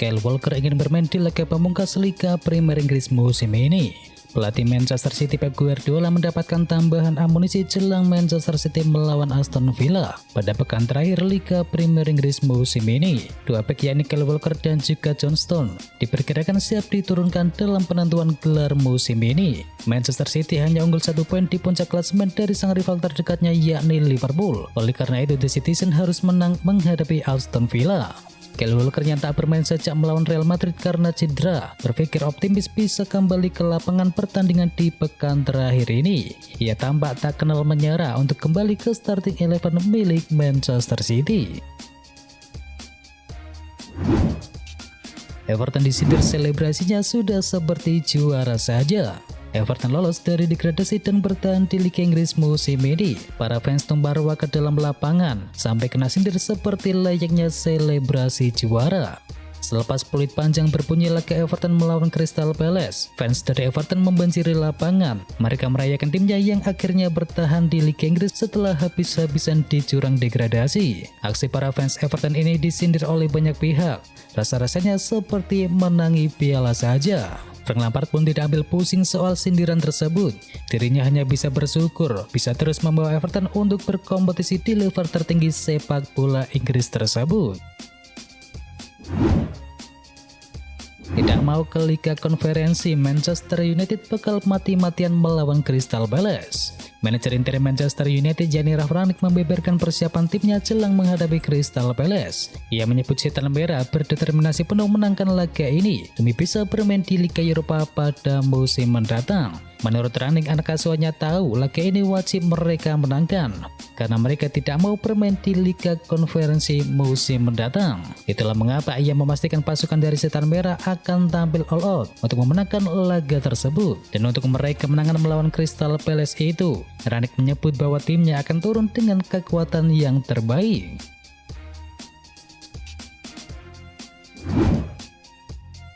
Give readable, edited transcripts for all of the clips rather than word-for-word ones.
Kyle Walker ingin bermain di laga pamungkas Liga Premier Inggris musim ini. Pelatih Manchester City Pep Guardiola mendapatkan tambahan amunisi jelang Manchester City melawan Aston Villa pada pekan terakhir Liga Premier Inggris musim ini. Dua bek yakni Kyle Walker dan juga John Stones diperkirakan siap diturunkan dalam penentuan gelar musim ini. Manchester City hanya unggul 1 poin di puncak klasemen dari sang rival terdekatnya yakni Liverpool. Oleh karena itu The Citizen harus menang menghadapi Aston Villa. Kyle Walker yang tak bermain sejak melawan Real Madrid karena cedera, berpikir optimis bisa kembali ke lapangan pertandingan di pekan terakhir ini. Ia tampak tak kenal menyerah untuk kembali ke starting 11 milik Manchester City. Everton disindir selebrasinya sudah seperti juara saja. Everton lolos dari degradasi dan bertahan di Liga Inggris musim ini. Para fans tumbarwa ke dalam lapangan sampai kena sindir seperti layaknya selebrasi juara. Selepas peluit panjang berbunyi laga Everton melawan Crystal Palace, fans dari Everton membanjiri lapangan. Mereka merayakan timnya yang akhirnya bertahan di Liga Inggris setelah habis-habisan di jurang degradasi. Aksi para fans Everton ini disindir oleh banyak pihak. Rasa-rasanya seperti menangi piala saja. Frank Lampard pun tidak ambil pusing soal sindiran tersebut. Dirinya hanya bisa bersyukur bisa terus membawa Everton untuk berkompetisi di level tertinggi sepak bola Inggris tersebut. Tidak mau ke Liga Konferensi, Manchester United bakal mati-matian melawan Crystal Palace. Manajer inti Manchester United Gianni Rangnick membeberkan persiapan timnya jelang menghadapi Crystal Palace. Ia menyebut Setan Merah berdeterminasi penuh menangkan laga ini demi bisa bermain di Liga Eropa pada musim mendatang. Menurut Rangnick, anak asuhannya tahu laga ini wajib mereka menangkan karena mereka tidak mau bermain di Liga Konferensi musim mendatang. Itulah mengapa ia memastikan pasukan dari Setan Merah akan tampil all out untuk memenangkan laga tersebut. Dan untuk meraih kemenangan melawan Crystal Palace itu, Rangnick menyebut bahwa timnya akan turun dengan kekuatan yang terbaik.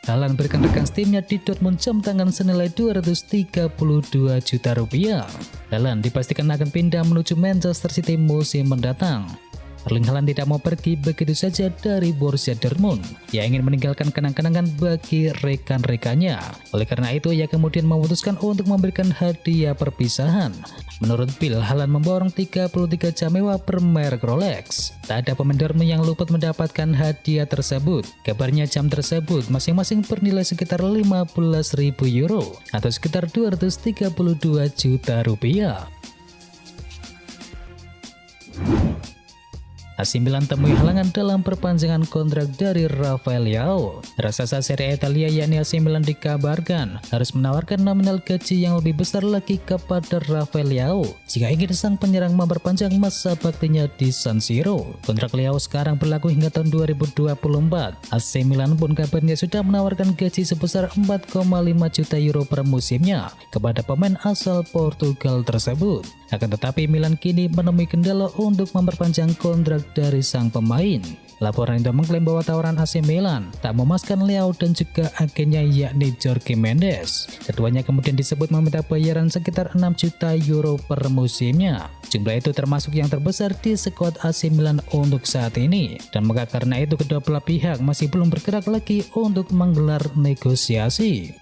Haaland berikan rekan timnya di Dortmund jam tangan senilai 232 juta rupiah. Haaland dipastikan akan pindah menuju Manchester City musim mendatang. Erling Haaland tidak mau pergi begitu saja dari Borussia Dortmund. Ia ingin meninggalkan kenang-kenangan bagi rekan-rekannya. Oleh karena itu, ia kemudian memutuskan untuk memberikan hadiah perpisahan. Menurut Bill, Haaland memborong 33 jam mewah bermerek Rolex. Tak ada pemain Dortmund yang luput mendapatkan hadiah tersebut. Kabarnya jam tersebut masing-masing bernilai sekitar 15.000 euro atau sekitar 232 juta rupiah. AC Milan temui halangan dalam perpanjangan kontrak dari Rafael Leao. Raksasa Serie A Italia yakni AC Milan dikabarkan harus menawarkan nominal gaji yang lebih besar lagi kepada Rafael Leao jika ingin sang penyerang memperpanjang masa baktinya di San Siro. Kontrak Leao sekarang berlaku hingga tahun 2024. AC Milan pun kabarnya sudah menawarkan gaji sebesar 4,5 juta euro per musimnya kepada pemain asal Portugal tersebut. Akan tetapi Milan kini menemui kendala untuk memperpanjang kontrak dari sang pemain. Laporan itu mengklaim bahwa tawaran AC Milan tak memuaskan Leao dan juga agennya yakni Jorge Mendes. Keduanya kemudian disebut meminta bayaran sekitar 6 juta euro per musimnya. Jumlah itu termasuk yang terbesar di skuad AC Milan untuk saat ini. Dan maka karena itu kedua belah pihak masih belum bergerak lagi untuk menggelar negosiasi.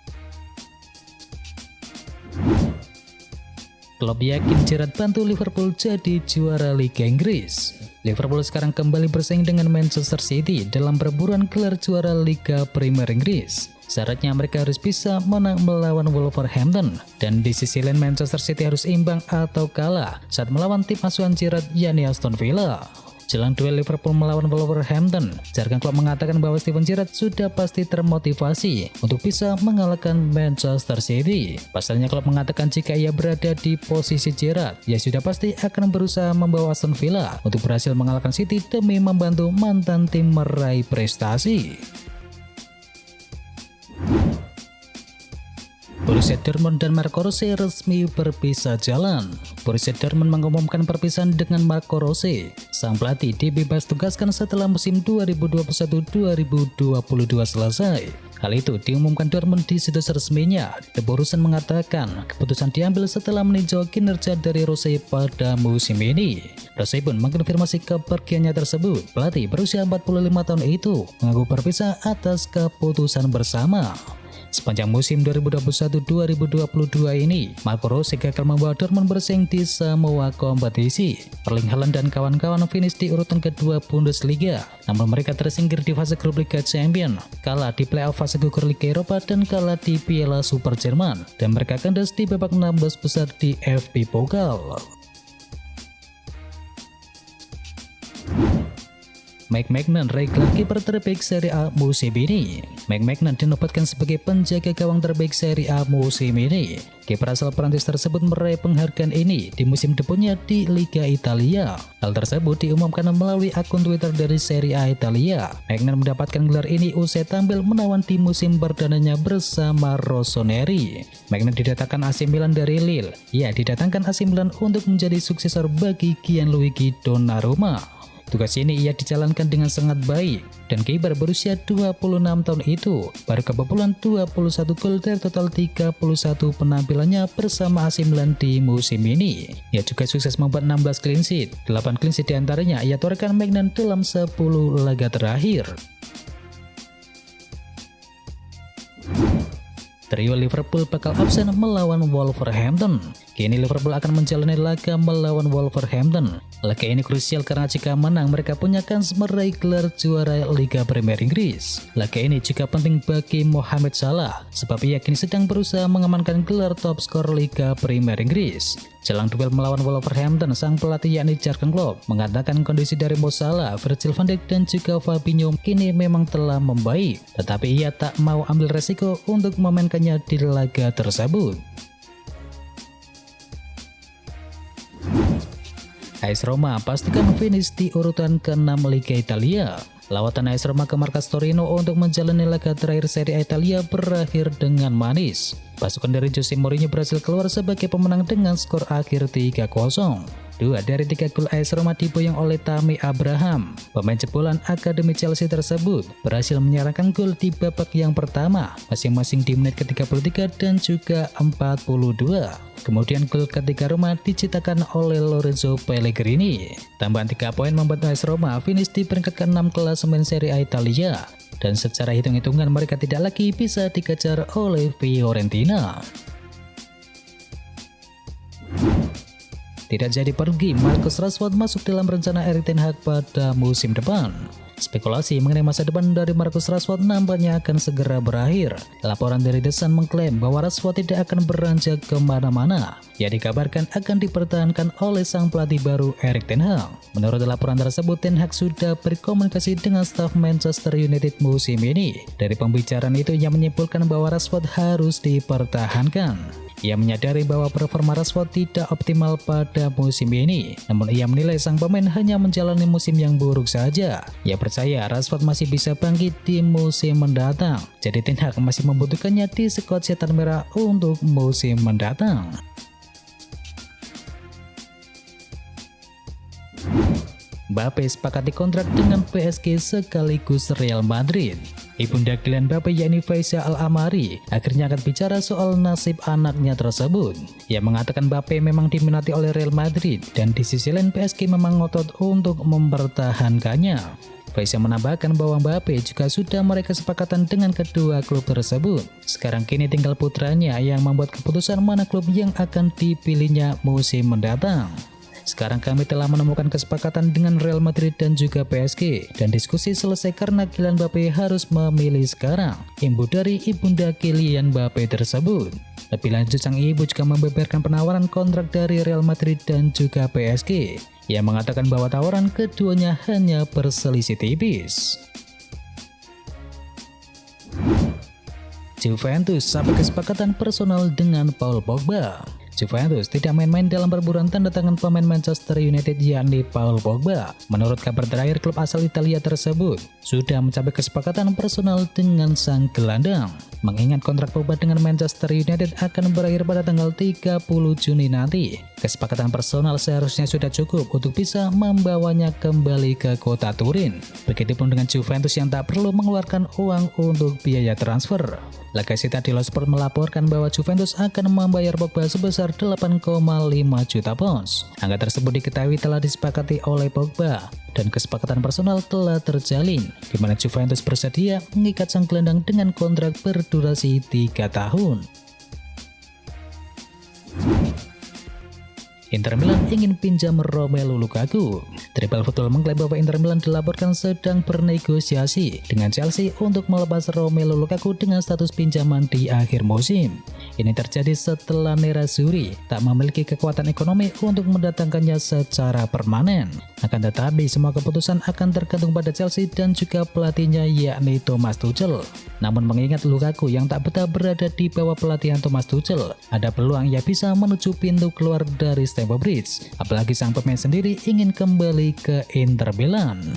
Klub yakin Gerrard bantu Liverpool jadi juara Liga Inggris. Liverpool sekarang kembali bersaing dengan Manchester City dalam perburuan gelar juara Liga Premier Inggris. Syaratnya mereka harus bisa menang melawan Wolverhampton, dan di sisi lain Manchester City harus imbang atau kalah saat melawan tim asuhan Gerrard yakni Aston Villa. Jelang duel Liverpool melawan Wolverhampton, jargon klub mengatakan bahwa Steven Gerrard sudah pasti termotivasi untuk bisa mengalahkan Manchester City. Pasalnya klub mengatakan jika ia berada di posisi Gerrard, ia sudah pasti akan berusaha membawa Aston Villa untuk berhasil mengalahkan City demi membantu mantan tim meraih prestasi. Borussia Dortmund dan Marco Rose resmi berpisah jalan. Borussia Dortmund mengumumkan perpisahan dengan Marco Rose. Sang pelatih dibebas tugaskan setelah musim 2021-2022 selesai. Hal itu diumumkan Dortmund di situs resminya. The Borussia mengatakan keputusan diambil setelah meninjau kinerja dari Rose pada musim ini. Rose pun mengkonfirmasi kepergiannya tersebut. Pelatih berusia 45 tahun itu mengaku berpisah atas keputusan bersama. Sepanjang musim 2021-2022 ini, Marco Rose gagal membawa Dortmund bersaing di semua kompetisi. Erling Haaland dan kawan-kawan finish di urutan kedua Bundesliga, namun mereka tersingkir di fase grup Liga Champions, kalah di playoff fase gugur Liga Eropa dan kalah di Piala Super Jerman, dan mereka kandas di babak 16 besar di FB Pokal. Mike Maignan reklar kiper terbaik Serie A musim ini. Mike Maignan dinobatkan sebagai penjaga gawang terbaik Serie A musim ini. Kiper asal Prancis tersebut meraih penghargaan ini di musim debutnya di Liga Italia. Hal tersebut diumumkan melalui akun Twitter dari Serie A Italia. Maignan mendapatkan gelar ini usai tampil menawan di musim perdananya bersama Rossoneri. Maignan didatangkan AC Milan dari Lille. Ia didatangkan AC Milan untuk menjadi suksesor bagi Gianluigi Donnarumma. Tugas ini ia dijalankan dengan sangat baik, dan kiper berusia 26 tahun itu baru kebobolan 21 gol dari total 31 penampilannya bersama AC Milan di musim ini. Ia juga sukses membuat 16 clean sheet, 8 clean sheet diantaranya ia torehkan Maignan dalam 10 laga terakhir. Trio Liverpool bakal absen melawan Wolverhampton. Kini Liverpool akan menjalani laga melawan Wolverhampton. Laga ini krusial karena jika menang mereka punya kans meraih gelar juara Liga Premier Inggris. Laga ini juga penting bagi Mohamed Salah sebab ia kini sedang berusaha mengamankan gelar top skor Liga Premier Inggris. Jelang duel melawan Wolverhampton, sang pelatih yakni Jurgen Klopp mengatakan kondisi dari Mo Salah, Virgil van Dijk dan juga Fabinho kini memang telah membaik, tetapi ia tak mau ambil resiko untuk memainkannya di laga tersebut. AS Roma pastikan finish di urutan ke-6 Liga Italia. Lawatan AS Roma ke markas Torino untuk menjalani laga terakhir Serie A Italia berakhir dengan manis. Pasukan dari Jose Mourinho berhasil keluar sebagai pemenang dengan skor akhir 3-0. 2 dari 3 gol AS Roma diboyong oleh Tammy Abraham. Pemain jebolan Akademi Chelsea tersebut berhasil menyerahkan gol di babak yang pertama, masing-masing di menit ke-33 dan juga 42. Kemudian gol ketiga Roma diciptakan oleh Lorenzo Pellegrini. Tambahan 3 poin membuat AS Roma finish di peringkat ke-6 klasemen Serie A Italia. Dan secara hitung-hitungan mereka tidak lagi bisa dikejar oleh Fiorentina. Tidak jadi pergi, Marcus Rashford masuk dalam rencana Erik ten Hag pada musim depan. Spekulasi mengenai masa depan dari Marcus Rashford nampaknya akan segera berakhir. Laporan dari The Sun mengklaim bahwa Rashford tidak akan beranjak kemana-mana. Ia dikabarkan akan dipertahankan oleh sang pelatih baru Erik ten Hag. Menurut laporan tersebut, ten Hag sudah berkomunikasi dengan staf Manchester United musim ini. Dari pembicaraan itu ia menyimpulkan bahwa Rashford harus dipertahankan. Ia menyadari bahwa performa Rashford tidak optimal pada musim ini, namun ia menilai sang pemain hanya menjalani musim yang buruk saja. Ia percaya Rashford masih bisa bangkit di musim mendatang, jadi ten Hag masih membutuhkannya di skuad Setan Merah untuk musim mendatang. Mbappe sepakati kontrak dengan PSG sekaligus Real Madrid. Ibunda Kylian Mbappe yakni Faiza Al-Amari akhirnya akan bicara soal nasib anaknya tersebut. Ia mengatakan Mbappe memang diminati oleh Real Madrid dan di sisi lain PSG memang ngotot untuk mempertahankannya. Faiza menambahkan bahwa Mbappe juga sudah meraih kesepakatan dengan kedua klub tersebut. Sekarang kini tinggal putranya yang membuat keputusan mana klub yang akan dipilihnya musim mendatang. Sekarang kami telah menemukan kesepakatan dengan Real Madrid dan juga PSG, dan diskusi selesai karena Kylian Mbappe harus memilih sekarang, imbu dari ibunda Kylian Mbappe tersebut. Lebih lanjut, sang ibu juga membeberkan penawaran kontrak dari Real Madrid dan juga PSG. Ia mengatakan bahwa tawaran keduanya hanya berselisih tipis. Juventus sampai kesepakatan personal dengan Paul Pogba. Juventus tidak main-main dalam perburuan tanda tangan pemain Manchester United yakni Paul Pogba. Menurut kabar terakhir, klub asal Italia tersebut sudah mencapai kesepakatan personal dengan sang gelandang. mengingat kontrak Pogba dengan Manchester United akan berakhir pada tanggal 30 Juni nanti. Kesepakatan personal seharusnya sudah cukup untuk bisa membawanya kembali ke kota Turin. Begitupun dengan Juventus yang tak perlu mengeluarkan uang untuk biaya transfer. La Gazzetta dello Sport melaporkan bahwa Juventus akan membayar Pogba sebesar 8,5 juta pounds. Angka tersebut diketahui telah disepakati oleh Pogba dan kesepakatan personal telah terjalin, di mana Juventus bersedia mengikat sang gelandang dengan kontrak berdurasi 3 tahun. Inter Milan ingin pinjam Romelu Lukaku. Tribal Football mengklaim bahwa Inter Milan dilaporkan sedang bernegosiasi dengan Chelsea untuk melepas Romelu Lukaku dengan status pinjaman di akhir musim. Ini terjadi setelah Nerazzurri tak memiliki kekuatan ekonomi untuk mendatangkannya secara permanen. Akan tetapi semua keputusan akan tergantung pada Chelsea dan juga pelatihnya yakni Thomas Tuchel. Namun mengingat Lukaku yang tak betah berada di bawah pelatihan Thomas Tuchel, ada peluang ia bisa menuju pintu keluar dari Stamford Bridge. Apalagi sang pemain sendiri ingin kembali ke Inter Milan.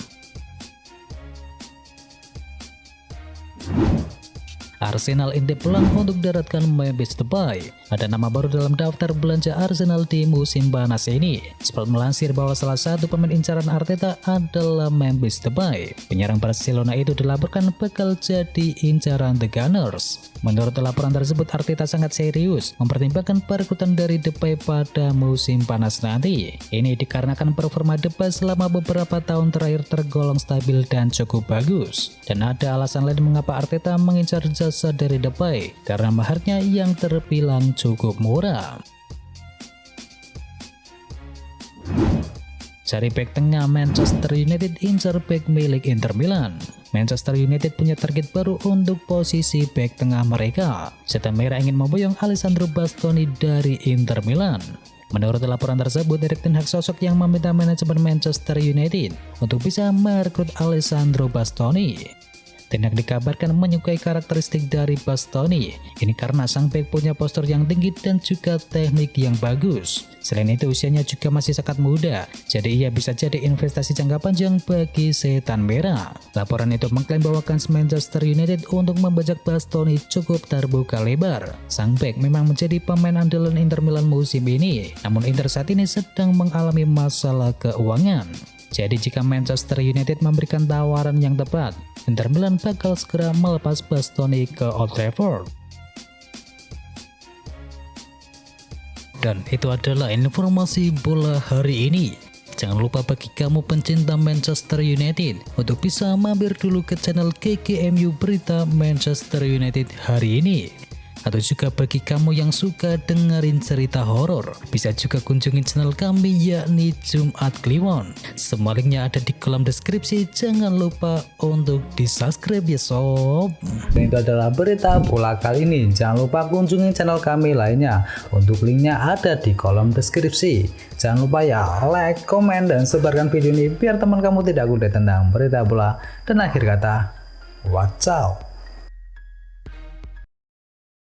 Arsenal intip peluang untuk daratkan Memphis Depay. Ada nama baru dalam daftar belanja Arsenal di musim panas ini. Sport melansir bahwa salah satu pemain incaran Arteta adalah Memphis Depay. Penyerang Barcelona itu dilaporkan bakal jadi incaran The Gunners. Menurut laporan tersebut, Arteta sangat serius mempertimbangkan perekrutan dari Depay pada musim panas nanti. Ini dikarenakan performa Depay selama beberapa tahun terakhir tergolong stabil dan cukup bagus. Dan ada alasan lain mengapa Arteta mengincar jasa dari Depay, karena maharnya yang terbilang cukup murah. Cari bek tengah Manchester United incar bek milik Inter Milan. Manchester United punya target baru untuk posisi bek tengah mereka. Setan Merah ingin memboyong Alessandro Bastoni dari Inter Milan. Menurut laporan tersebut, Erik ten Hag sosok yang meminta manajemen Manchester United untuk bisa merekrut Alessandro Bastoni. Ten Hag dikabarkan menyukai karakteristik dari Bastoni. Ini karena sang bek punya postur yang tinggi dan juga teknik yang bagus. Selain itu, usianya juga masih sangat muda, jadi ia bisa jadi investasi jangka panjang bagi Setan Merah. Laporan itu mengklaim bahwa kans Manchester United untuk membajak Bastoni cukup terbuka lebar. Sang bek memang menjadi pemain andalan Inter Milan musim ini, namun Inter saat ini sedang mengalami masalah keuangan. Jadi jika Manchester United memberikan tawaran yang tepat, Inter Milan bakal segera melepas Bastoni ke Old Trafford. Dan itu adalah informasi bola hari ini. Jangan lupa bagi kamu pencinta Manchester United untuk bisa mampir dulu ke channel GGMU Berita Manchester United hari ini. Atau juga bagi kamu yang suka dengerin cerita horor, bisa juga kunjungi channel kami yakni Jumat Kliwon. Semua linknya ada di kolom deskripsi, jangan lupa untuk di subscribe ya sob. Dan itu adalah berita bola kali ini. Jangan lupa kunjungi channel kami lainnya. Untuk linknya ada di kolom deskripsi. Jangan lupa ya like, komen, dan sebarkan video ini biar teman kamu tidak gundai tentang berita bola. Dan akhir kata, watch out.